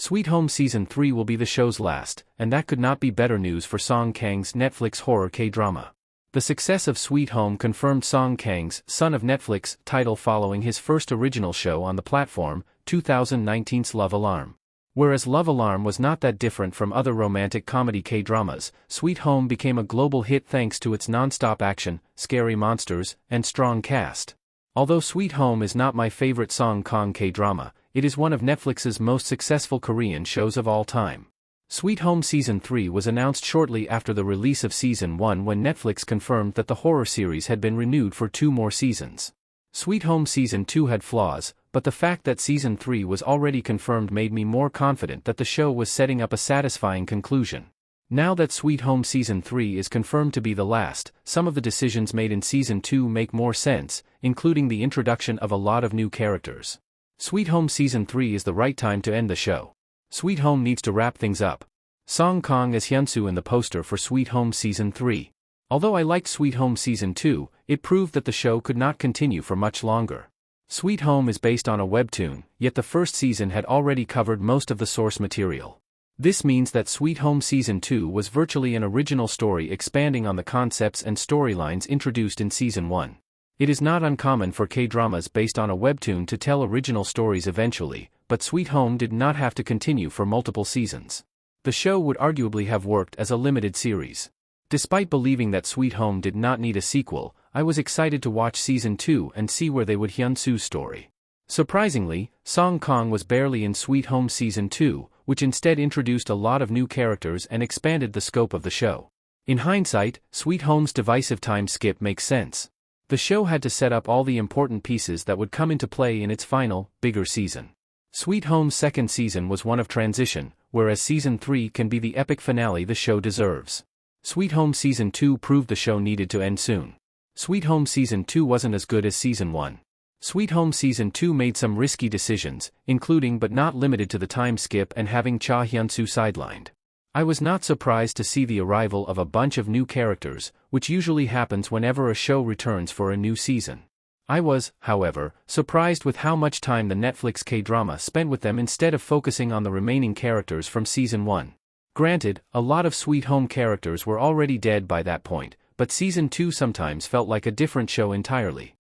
Sweet Home Season 3 will be the show's last, and that could not be better news for Song Kang's Netflix horror K-drama. The success of Sweet Home confirmed Song Kang's Son of Netflix title following his first original show on the platform, 2019's Love Alarm. Whereas Love Alarm was not that different from other romantic comedy K-dramas, Sweet Home became a global hit thanks to its non-stop action, scary monsters, and strong cast. Although Sweet Home is not my favorite Song Kang K-drama, it is one of Netflix's most successful Korean shows of all time. Sweet Home Season 3 was announced shortly after the release of Season 1 when Netflix confirmed that the horror series had been renewed for 2 more seasons. Sweet Home Season 2 had flaws, but the fact that Season 3 was already confirmed made me more confident that the show was setting up a satisfying conclusion. Now that Sweet Home Season 3 is confirmed to be the last, some of the decisions made in Season 2 make more sense, including the introduction of a lot of new characters. Sweet Home Season 3 is the right time to end the show. Sweet Home needs to wrap things up. Song Kang as Hyunsoo in the poster for Sweet Home Season 3. Although I liked Sweet Home Season 2, it proved that the show could not continue for much longer. Sweet Home is based on a webtoon, yet the first season had already covered most of the source material. This means that Sweet Home Season 2 was virtually an original story expanding on the concepts and storylines introduced in Season 1. It is not uncommon for K-dramas based on a webtoon to tell original stories eventually, but Sweet Home did not have to continue for multiple seasons. The show would arguably have worked as a limited series. Despite believing that Sweet Home did not need a sequel, I was excited to watch Season 2 and see where they would Hyunsoo's story. Surprisingly, Song Kang was barely in Sweet Home Season 2, which instead introduced a lot of new characters and expanded the scope of the show. In hindsight, Sweet Home's divisive time skip makes sense. The show had to set up all the important pieces that would come into play in its final, bigger season. Sweet Home's second season was one of transition, whereas Season 3 can be the epic finale the show deserves. Sweet Home Season 2 proved the show needed to end soon. Sweet Home Season 2 wasn't as good as Season 1. Sweet Home Season 2 made some risky decisions, including but not limited to the time skip and having Cha Hyunsoo sidelined. I was not surprised to see the arrival of a bunch of new characters, which usually happens whenever a show returns for a new season. I was, however, surprised with how much time the Netflix K-drama spent with them instead of focusing on the remaining characters from Season 1. Granted, a lot of Sweet Home characters were already dead by that point, but Season 2 sometimes felt like a different show entirely.